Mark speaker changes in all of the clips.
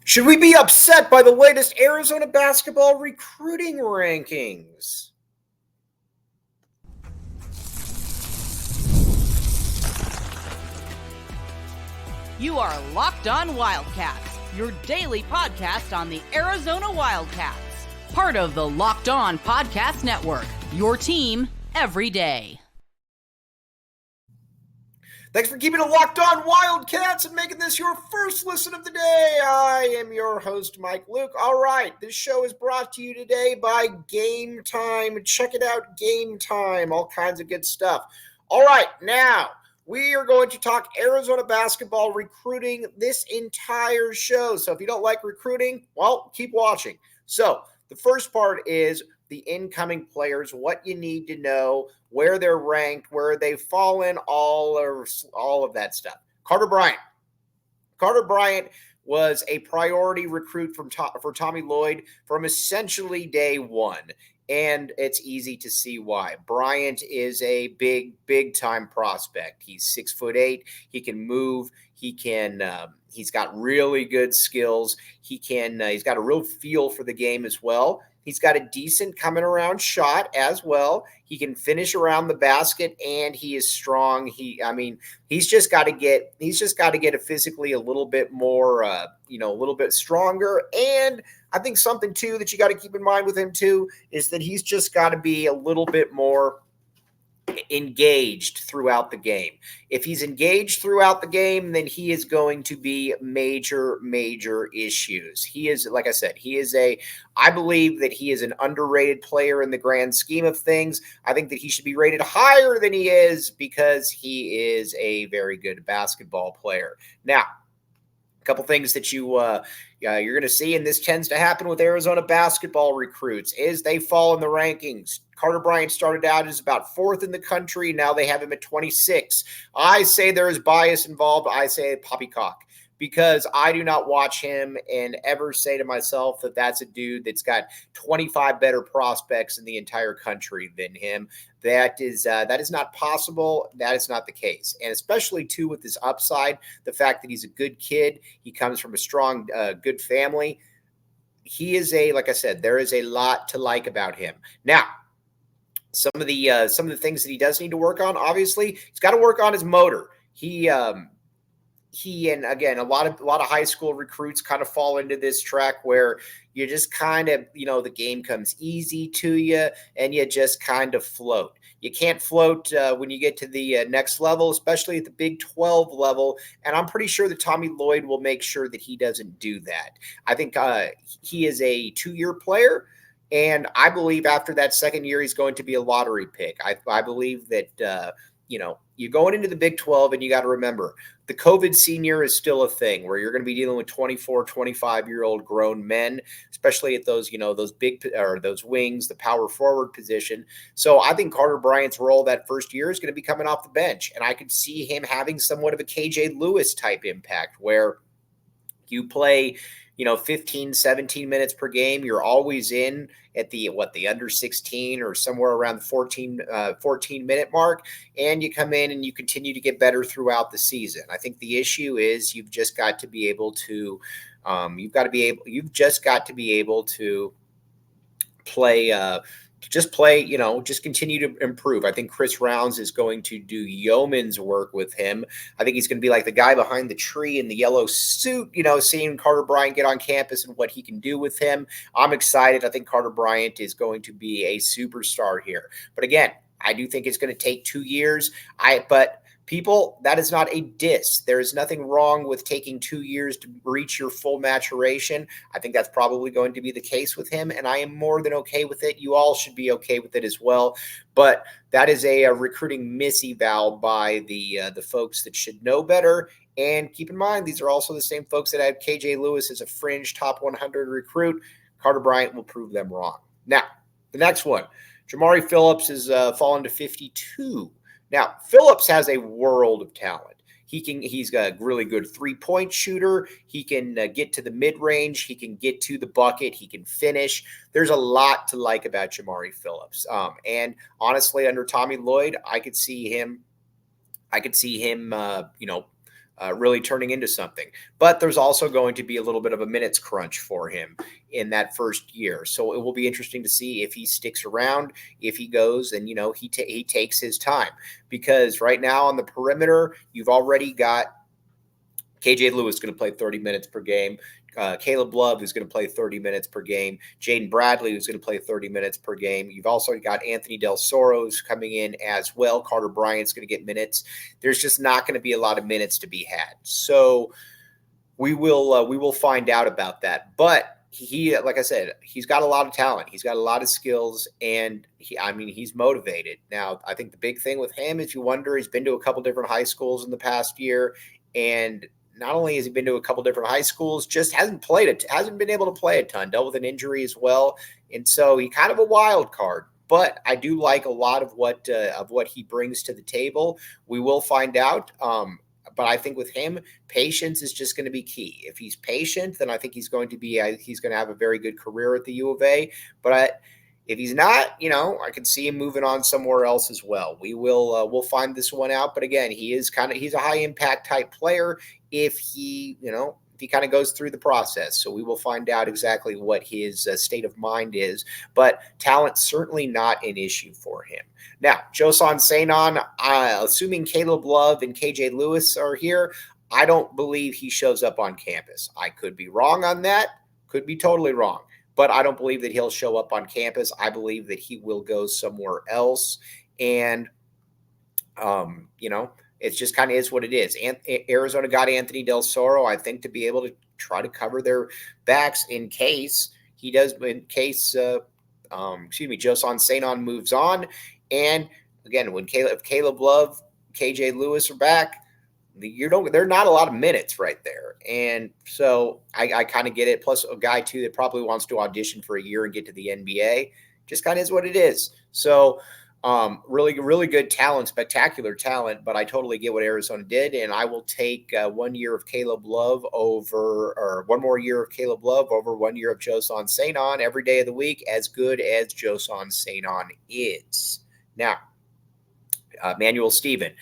Speaker 1: Should we be upset by the latest Arizona basketball recruiting rankings?
Speaker 2: You are Locked On Wildcats, your daily podcast on the Arizona Wildcats. Part of the Locked On Podcast Network, your team every day.
Speaker 1: Thanks for keeping it locked on Wildcats and making this your first listen of the day. I am your host, Mike Luke. All right, this show is brought to you today by Gametime. Check it out, Gametime. All kinds of good stuff. All right, now we are going to talk Arizona basketball recruiting this entire show. So if you don't like recruiting, well, keep watching. So the first part is the incoming players, what you need to know, where they're ranked, where they've fallen, all of that stuff. Carter Bryant. Carter Bryant was a priority recruit for Tommy Lloyd from essentially day one. And it's easy to see why. Bryant is a big time prospect. He's 6'8". He can move. He's got really good skills. He's got a real feel for the game as well. He's got a decent coming around shot as well. He can finish around the basket, and he is strong. He's just got to get it physically a little bit more, a little bit stronger. And I think something too that you got to keep in mind with him too is that he's just got to be a little bit more engaged throughout the game. If he's engaged throughout the game, then he is going to be major issues. He is, like I said, I believe that he is an underrated player in the grand scheme of things. I think that he should be rated higher than he is because he is a very good basketball player. Now, a couple things that you're going to see, and this tends to happen with Arizona basketball recruits, is they fall in the rankings. Carter Bryant started out as about 4th in the country. Now they have him at 26. I say there is bias involved. I say poppycock because I do not watch him and ever say to myself that that's a dude that's got 25 better prospects in the entire country than him. That is not possible. That is not the case. And especially, too, with his upside, the fact that he's a good kid, he comes from a strong, good family. He is like I said, there is a lot to like about him. Now, some of the things that he does need to work on, obviously, he's got to work on his motor. He and again, a lot of high school recruits kind of fall into this track where you just kind of, the game comes easy to you and you just kind of float. You can't float when you get to the next level, especially at the Big 12 level. And I'm pretty sure that Tommy Lloyd will make sure that he doesn't do that. I think he is a 2-year player. And I believe after that second year, he's going to be a lottery pick. I believe that, you're going into the Big 12, and you got to remember the COVID senior is still a thing where you're going to be dealing with 24, 25-year-old grown men, especially at those, those big or those wings, the power forward position. So I think Carter Bryant's role that first year is going to be coming off the bench. And I could see him having somewhat of a KJ Lewis type impact where you play 15, 17 minutes per game. You're always in at the under 16 or somewhere around the 14 minute mark. And you come in and you continue to get better throughout the season. I think the issue is you've just got to be able to, play, just continue to improve. I think Chris Rounds is going to do yeoman's work with him. I think he's going to be like the guy behind the tree in the yellow suit, seeing Carter Bryant get on campus and what he can do with him. I'm excited. I think Carter Bryant is going to be a superstar here. But again, I do think it's going to take 2 years. But people, that is not a diss. There is nothing wrong with taking 2 years to reach your full maturation. I think that's probably going to be the case with him, and I am more than okay with it. You all should be okay with it as well. But that is a recruiting miseval by the folks that should know better. And keep in mind, these are also the same folks that had KJ Lewis as a fringe top 100 recruit. Carter Bryant will prove them wrong. Now, the next one, Jamari Phillips has fallen to 52. Now, Phillips has a world of talent. He's a really good 3-point shooter. He can get to the mid-range. He can get to the bucket. He can finish. There's a lot to like about Jamari Phillips. And honestly, under Tommy Lloyd, I could see him, really turning into something. But there's also going to be a little bit of a minutes crunch for him in that first year. So it will be interesting to see if he sticks around, if he goes and, he takes his time. Because right now on the perimeter, you've already got KJ Lewis going to play 30 minutes per game. Caleb Love, who's going to play 30 minutes per game. Jaden Bradley, who's going to play 30 minutes per game. You've also got Anthony Del Soro, who's coming in as well. Carter Bryant's going to get minutes. There's just not going to be a lot of minutes to be had. So we will find out about that. But he, like I said, he's got a lot of talent. He's got a lot of skills, and he's motivated. Now, I think the big thing with him is you wonder, he's been to a couple different high schools in the past year, and not only has he been to a couple different high schools, just hasn't been able to play a ton, dealt with an injury as well. And so he kind of a wild card, but I do like a lot of what he brings to the table. We will find out. But I think with him, patience is just going to be key. If he's patient, then I think he's going to have a very good career at the U of A. But if he's not, I could see him moving on somewhere else as well. We'll find this one out. But again, he's a high impact type player if he kind of goes through the process. So we will find out exactly what his state of mind is. But talent certainly not an issue for him. Now, Joson Sanon, assuming Caleb Love and KJ Lewis are here, I don't believe he shows up on campus. I could be wrong on that. Could be totally wrong. But I don't believe that he'll show up on campus. I believe that he will go somewhere else. And, it just kind of is what it is. Arizona got Anthony Del Soro, I think, to be able to try to cover their backs in case Joson Sanon moves on. And again, if Caleb Love, KJ Lewis are back, there are not a lot of minutes right there. And so I kind of get it. Plus a guy too that probably wants to audition for a year and get to the NBA. Just kind of is what it is. So really, really good talent, spectacular talent, but I totally get what Arizona did. And I will take 1 year of Caleb Love or 1 more year of Caleb Love over 1 year of Joson Sanon every day of the week, as good as Joson Sanon is. Now, Manuel Stephen.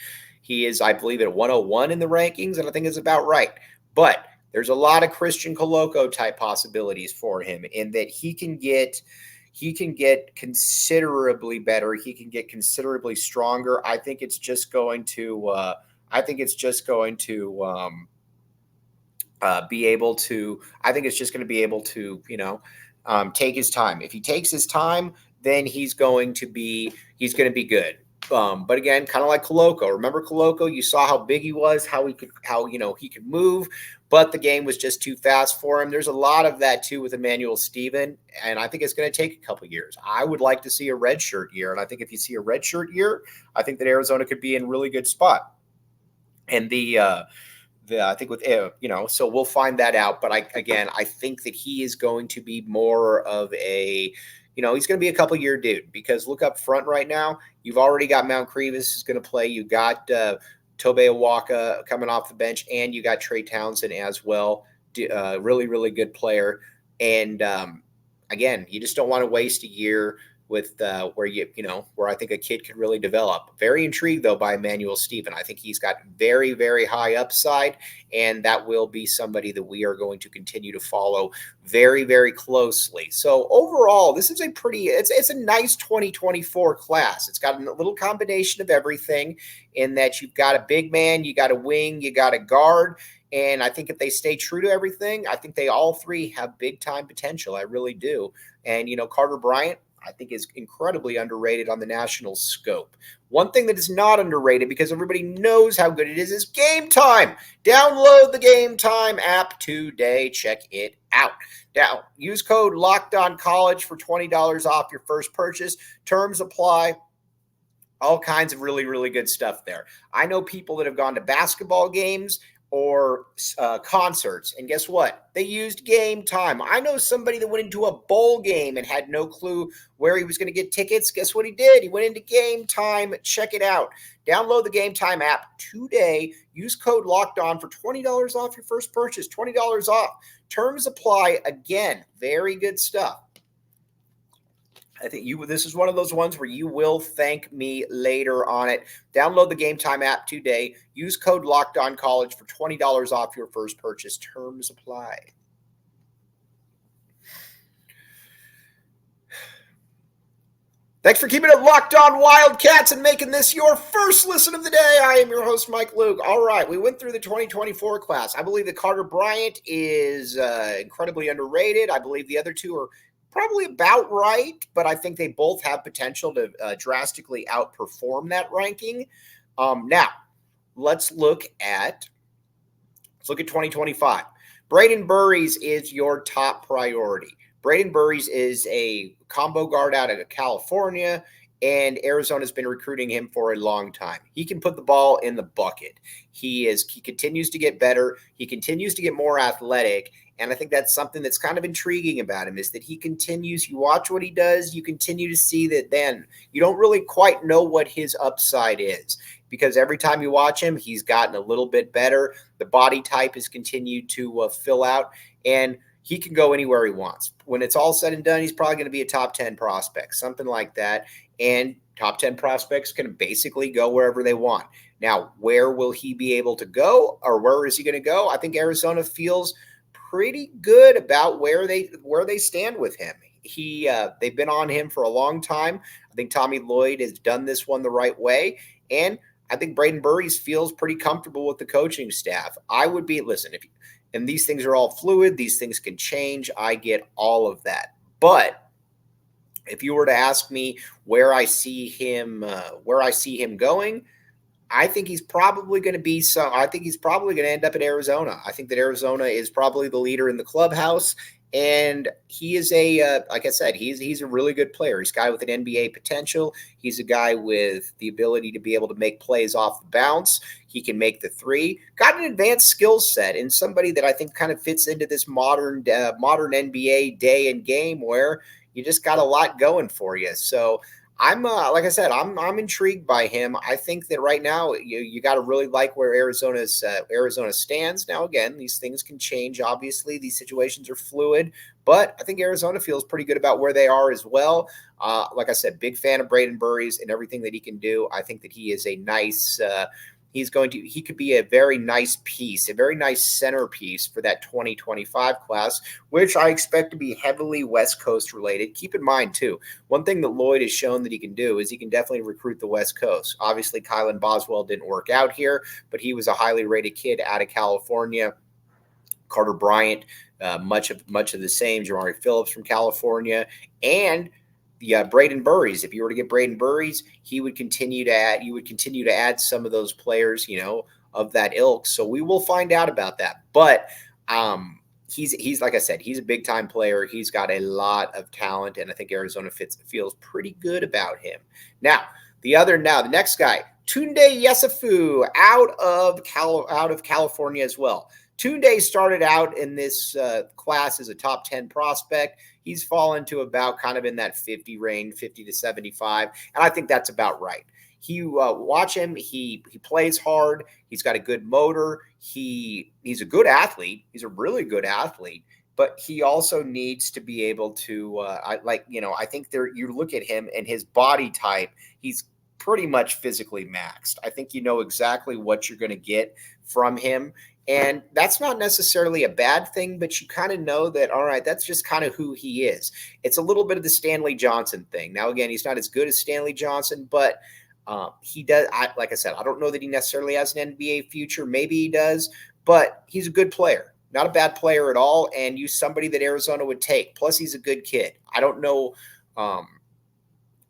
Speaker 1: He is, I believe, at 101 in the rankings, and I think it's about right. But there's a lot of Christian Coloco type possibilities for him in that he can get considerably better. He can get considerably stronger. I think it's just going to be able to take his time. If he takes his time, then he's going to be good. But again, kind of like Coloco. Remember Coloco? You saw how big he was, how he could move, but the game was just too fast for him. There's a lot of that too with Emmanuel Stephen, and I think it's going to take a couple years. I would like to see a redshirt year, and I think if you see a redshirt year, I think that Arizona could be in a really good spot. And I think with so we'll find that out. But I think that he is going to be more of a he's going to be a couple year dude, because look up front right now. You've already got Mount Crevis is going to play. You got Tobe Awaka coming off the bench, and you got Trey Townsend as well. Really, really good player. And again, you just don't want to waste a year with where I think a kid could really develop. Very intrigued though by Emmanuel Stephen. I think he's got very, very high upside, and that will be somebody that we are going to continue to follow very, very closely. So overall, this is it's a nice 2024 class. It's got a little combination of everything in that you've got a big man, you got a wing, you got a guard. And I think if they stay true to everything, I think they all three have big time potential. I really do. And, Carter Bryant, I think is incredibly underrated on the national scope. One thing that is not underrated, because everybody knows how good it is Gametime. Download the Gametime app today. Check it out. Now, use code LOCKEDONCollege for $20 off your first purchase. Terms apply. All kinds of really, really good stuff there. I know people that have gone to basketball games or concerts, and guess what? They used Gametime. I know somebody that went into a bowl game and had no clue where he was going to get tickets. Guess what he did? He went into Gametime. Check it out. Download the Gametime app today. Use code LOCKEDON for $20 off your first purchase. $20 off. Terms apply. Again, very good stuff. I think this is one of those ones where you will thank me later on it. Download the Gametime app today. Use code LOCKEDONCollege for $20 off your first purchase. Terms apply. Thanks for keeping it locked on Wildcats and making this your first listen of the day. I am your host, Mike Luke. All right, we went through the 2024 class. I believe that Carter Bryant is incredibly underrated. I believe the other two are probably about right, but I think they both have potential to drastically outperform that ranking. Now, let's look at 2025. Braden Burries is your top priority. Braden Burries is a combo guard out of California, and Arizona's been recruiting him for a long time. He can put the ball in the bucket. He continues to get better. He continues to get more athletic, and I think that's something that's kind of intriguing about him is that he continues. You watch what he does, you continue to see that then you don't really quite know what his upside is because every time you watch him, he's gotten a little bit better. The body type has continued to fill out, and he can go anywhere he wants. When it's all said and done, he's probably going to be a top 10 prospect, something like that. And top 10 prospects can basically go wherever they want. Now, where will he be able to go, or where is he going to go? I think Arizona feels pretty good about where they stand with him. They've been on him for a long time. I think Tommy Lloyd has done this one the right way, and I think Braden Burries feels pretty comfortable with the coaching staff. And these things are all fluid. These things can change. I get all of that. But if you were to ask me where I see him going, I think he's probably going to end up in Arizona. I think that Arizona is probably the leader in the clubhouse. And he is like I said, he's a really good player. He's a guy with an NBA potential. He's a guy with the ability to be able to make plays off the bounce. He can make the three. Got an advanced skill set, and somebody that I think kind of fits into this modern NBA day and game where you just got a lot going for you. So I'm like I said, I'm intrigued by him. I think that right now you got to really like where Arizona stands. Now again, these things can change. Obviously, these situations are fluid, but I think Arizona feels pretty good about where they are as well. Like I said, big fan of Braden Burries and everything that he can do. I think that he is a nice. He could be a very nice piece, a very nice centerpiece for that 2025 class, which I expect to be heavily West Coast related. Keep in mind, too, one thing that Lloyd has shown that he can do is he can definitely recruit the West Coast. Obviously, Kylan Boswell didn't work out here, but he was a highly rated kid out of California. Carter Bryant, much of the same. Jamari Phillips from California, and Braden Burries. If you were to get Braden Burries, you would continue to add some of those players, of that ilk. So we will find out about that. But he's like I said, he's a big time player. He's got a lot of talent, and I think Arizona feels pretty good about him. Now, the next guy, Tunde Yesufu, out of California as well. Tunde started out in this class as a top 10 prospect. He's fallen to about kind of in that 50 range, 50 to 75. And I think that's about right. Watch him. He plays hard. He's got a good motor. He's a good athlete. He's a really good athlete, but he also needs to be able to, I think you look at him and his body type, he's pretty much physically maxed. I think you know exactly what you're going to get from him. And that's not necessarily a bad thing, but you kind of know that, all right, that's just kind of who he is. It's a little bit of the Stanley Johnson thing. Now, again, he's not as good as Stanley Johnson, but he does. Like I said, I don't know that he necessarily has an NBA future. Maybe he does, but he's a good player, not a bad player at all, and he's somebody that Arizona would take. Plus, he's a good kid. I don't know.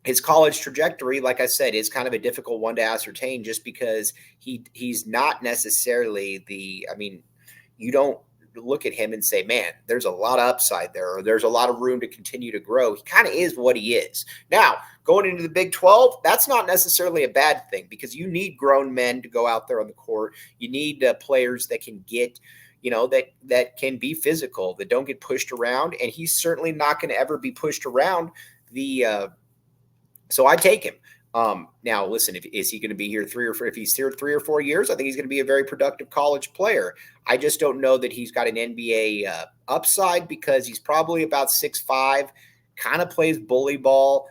Speaker 1: His college trajectory, like I said, is kind of a difficult one to ascertain just because he's not necessarily you don't look at him and say, man, there's a lot of upside there, or there's a lot of room to continue to grow. He kind of is what he is. Now, going into the Big 12, that's not necessarily a bad thing because you need grown men to go out there on the court. You need players that can get, that can be physical, that don't get pushed around, and he's certainly not going to ever be pushed around. So I take him. Now, listen, is he going to be here if he's here 3 or 4 years? I think he's going to be a very productive college player. I just don't know that he's got an NBA upside because he's probably about 6'5", kind of plays bully ball.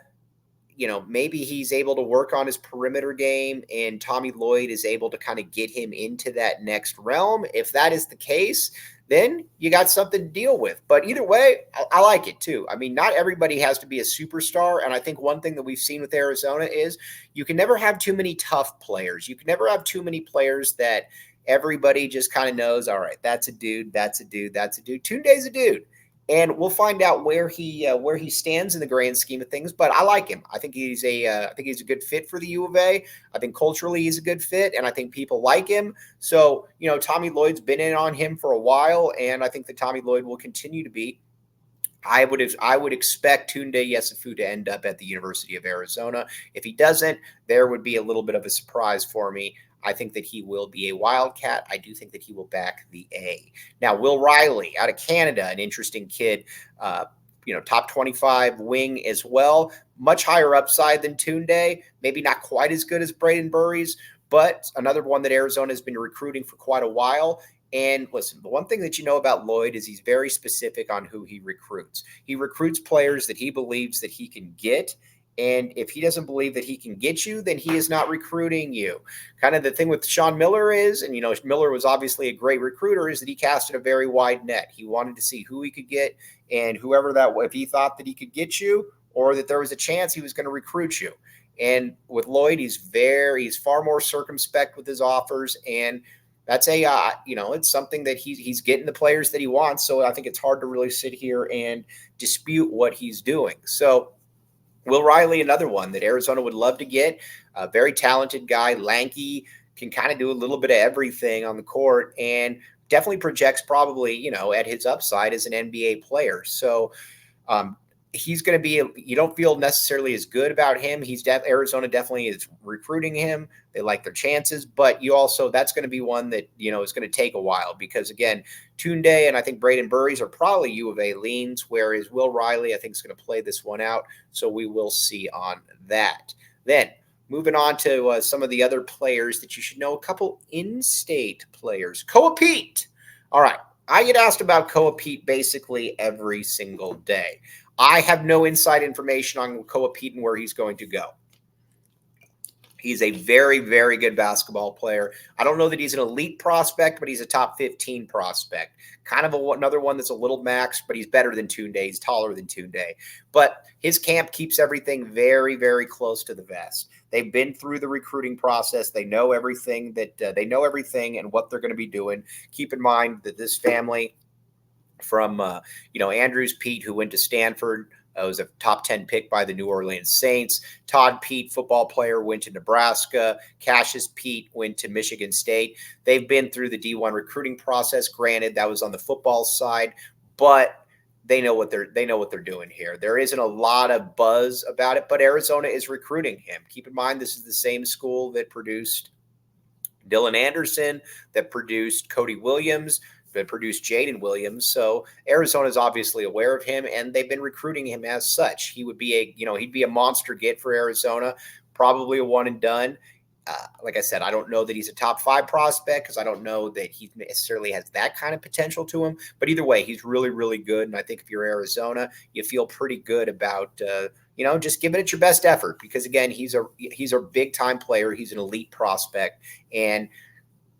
Speaker 1: Maybe he's able to work on his perimeter game and Tommy Lloyd is able to kind of get him into that next realm. If that is the case, then you got something to deal with. But either way, I like it too. I mean, not everybody has to be a superstar. And I think one thing that we've seen with Arizona is you can never have too many tough players. You can never have too many players that everybody just kind of knows, all right, that's a dude, that's a dude, that's a dude. Tunde's a dude. And we'll find out where he stands in the grand scheme of things. But I like him. I think he's a good fit for the U of A. I think culturally he's a good fit, and I think people like him. So Tommy Lloyd's been in on him for a while, and I think that Tommy Lloyd will continue to be. I would expect Tunde Yesufu to end up at the University of Arizona. If he doesn't, there would be a little bit of a surprise for me. I think that he will be a Wildcat. I do think that he will back the A. Now, Will Riley out of Canada, an interesting kid, top 25 wing as well. Much higher upside than Tunde. Maybe not quite as good as Braden Burries, but another one that Arizona has been recruiting for quite a while. And listen, the one thing that you know about Lloyd is he's very specific on who he recruits. He recruits players that he believes that he can get. And if he doesn't believe that he can get you, then he is not recruiting you. Kind of the thing with Sean Miller is, and Miller was obviously a great recruiter, is that he casted a very wide net. He wanted to see who he could get, and whoever if he thought that he could get you or that there was a chance he was going to recruit you. And with Lloyd, he's far more circumspect with his offers, and that's it's something that he's getting the players that he wants. So I think it's hard to really sit here and dispute what he's doing. So Will Riley, another one that Arizona would love to get. A very talented guy, lanky, can kind of do a little bit of everything on the court, and definitely projects probably, at his upside as an NBA player. So he's going to be, you don't feel necessarily as good about him. Arizona definitely is recruiting him. They like their chances, but that's going to be one that, is going to take a while because again, Tunde and I think Braden Burries are probably U of A leans, whereas Will Riley, I think, is going to play this one out. So we will see on that. Then moving on to some of the other players that you should know, a couple in-state players. Koa Pete. All right. I get asked about Koa Pete basically every single day. I have no inside information on Koa Pete and where he's going to go. He's a very, very good basketball player. I don't know that he's an elite prospect, but he's a top 15 prospect. Kind of another one that's a little maxed, but he's better than Tunde. He's taller than Tunde. But his camp keeps everything very, very close to the vest. They've been through the recruiting process. They know everything and what they're going to be doing. Keep in mind that this family from, Andrews Pete, who went to Stanford, was a top 10 pick by the New Orleans Saints. Todd Pete, football player, went to Nebraska. Cassius Pete went to Michigan State. They've been through the D1 recruiting process. Granted, that was on the football side, but they know what they're doing here. There isn't a lot of buzz about it, but Arizona is recruiting him. Keep in mind, this is the same school that produced Dylan Anderson, that produced Cody Williams, that produced Jaden Williams. So Arizona is obviously aware of him, and they've been recruiting him as such. He would be he'd be a monster get for Arizona, probably a one and done. Like I said, I don't know that he's a top 5 prospect because I don't know that he necessarily has that kind of potential to him. But either way, he's really, really good. And I think if you're Arizona, you feel pretty good about, just giving it your best effort because, again, he's a big-time player. He's an elite prospect. And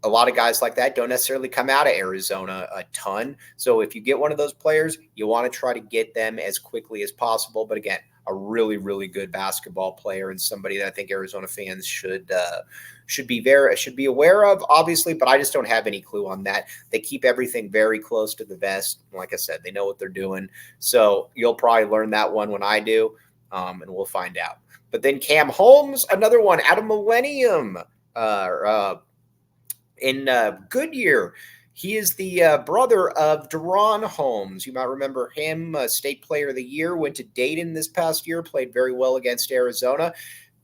Speaker 1: a lot of guys like that don't necessarily come out of Arizona a ton. So if you get one of those players, you want to try to get them as quickly as possible. But again, a really, really good basketball player and somebody that I think Arizona fans should be aware of, obviously, but I just don't have any clue on that. They keep everything very close to the vest. Like I said, they know what they're doing. So you'll probably learn that one when I do, and we'll find out. But then Cam Holmes, another one out of Millennium, in Goodyear. He is the brother of Deron Holmes. You might remember him, state player of the year, went to Dayton this past year, played very well against Arizona.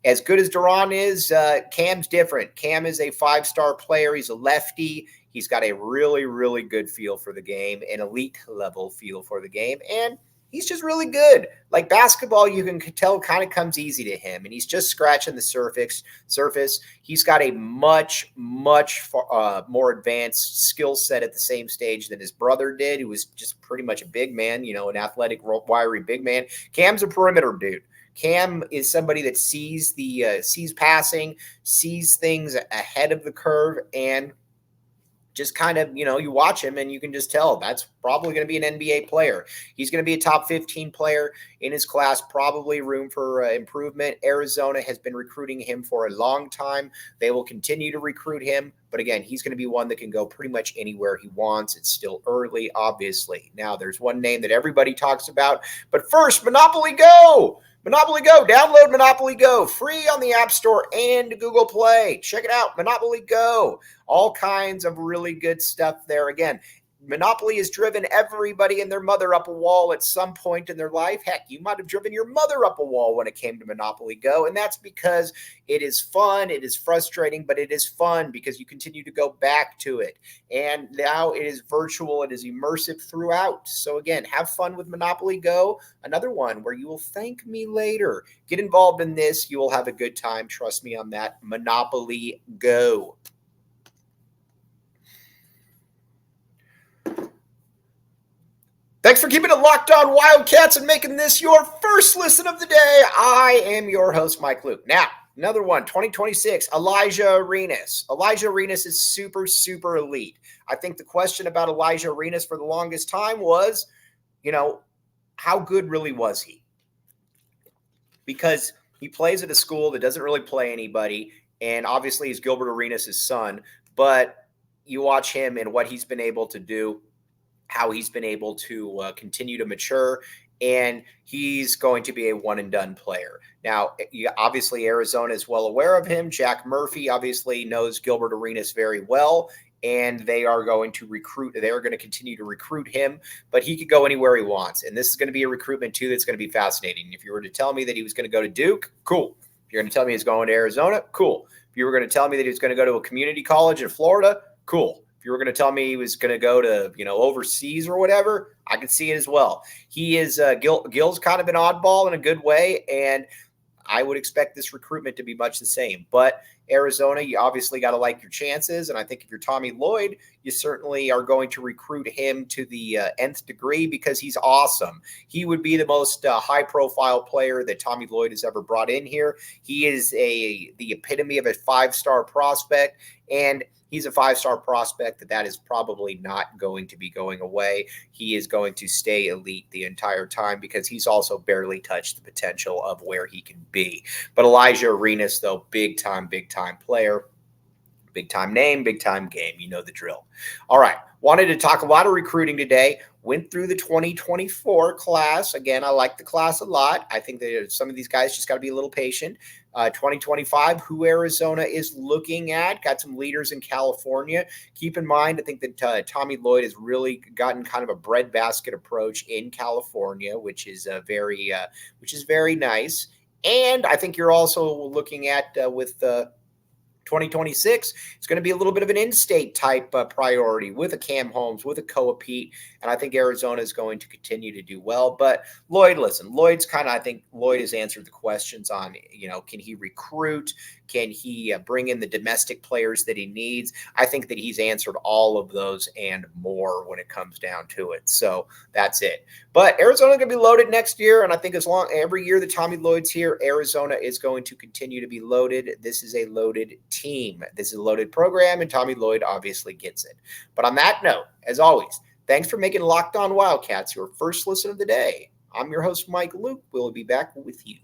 Speaker 1: As good as Deron is, Cam's different. Cam is a 5-star player. He's a lefty. He's got a really, really good feel for the game, an elite level feel for the game. And he's just really good. Like basketball, you can tell kind of comes easy to him, and he's just scratching the surface. He's got a much more advanced skill set at the same stage than his brother did, who was just pretty much a big man, an athletic, wiry big man. Cam's a perimeter dude. Cam is somebody that sees passing, sees things ahead of the curve, and just kind of, you watch him and you can just tell that's probably going to be an NBA player. He's going to be a top 15 player in his class, probably room for improvement. Arizona has been recruiting him for a long time. They will continue to recruit him. But again, he's going to be one that can go pretty much anywhere he wants. It's still early, obviously. Now, there's one name that everybody talks about. But first, Monopoly Go! Monopoly Go. Download Monopoly Go. Free on the App Store and Google Play. Check it out. Monopoly Go. All kinds of really good stuff there. Again, Monopoly has driven everybody and their mother up a wall at some point in their life. Heck, you might have driven your mother up a wall when it came to Monopoly Go, and that's because it is fun. It is frustrating, but it is fun because you continue to go back to it. And now it is virtual. It is immersive throughout. So again, have fun with Monopoly Go. Another one where you will thank me later. Get involved in this. You will have a good time. Trust me on that. Monopoly Go. Thanks for keeping it locked on Wildcats and making this your first listen of the day. I am your host, Mike Luke. Now, another one, 2026, Elijah Arenas. Elijah Arenas is super, super elite. I think the question about Elijah Arenas for the longest time was, how good really was he? Because he plays at a school that doesn't really play anybody, and obviously he's Gilbert Arenas' son, but you watch him and what he's been able to do, how he's been able to continue to mature, and he's going to be a one-and-done player. Now, obviously, Arizona is well aware of him. Jack Murphy obviously knows Gilbert Arenas very well, and they are going to continue to recruit him, but he could go anywhere he wants, and this is going to be a recruitment, too, that's going to be fascinating. If you were to tell me that he was going to go to Duke, cool. If you're going to tell me he's going to Arizona, cool. If you were going to tell me that he was going to go to a community college in Florida, cool. If you were going to tell me he was going to go to, overseas or whatever, I could see it as well. He is Gil's kind of an oddball in a good way, and I would expect this recruitment to be much the same. But Arizona, you obviously got to like your chances, and I think if you're Tommy Lloyd, you certainly are going to recruit him to the nth degree because he's awesome. He would be the most high-profile player that Tommy Lloyd has ever brought in here. He is the epitome of a five-star prospect, and he's a five-star prospect that is probably not going to be going away. He is going to stay elite the entire time because he's also barely touched the potential of where he can be. But Elijah Arenas, though, big-time player. Big-time name, big-time game. You know the drill. All right. Wanted to talk a lot of recruiting today. Went through the 2024 class. Again, I like the class a lot. I think that some of these guys just got to be a little patient. 2025, who Arizona is looking at. Got some leaders in California. Keep in mind, I think that Tommy Lloyd has really gotten kind of a breadbasket approach in California, which is very nice. And I think you're also looking at with 2026, it's going to be a little bit of an in-state type priority with a Cam Holmes, with a Koa Pete, and I think Arizona is going to continue to do well. But Lloyd, I think Lloyd has answered the questions on, can he recruit? Can he bring in the domestic players that he needs? I think that he's answered all of those and more when it comes down to it. So that's it. But Arizona's going to be loaded next year, and I think every year that Tommy Lloyd's here, Arizona is going to continue to be loaded. This is a loaded team. This is a loaded program, and Tommy Lloyd obviously gets it. But on that note, as always, thanks for making Locked On Wildcats your first listen of the day. I'm your host, Mike Luke. We'll be back with you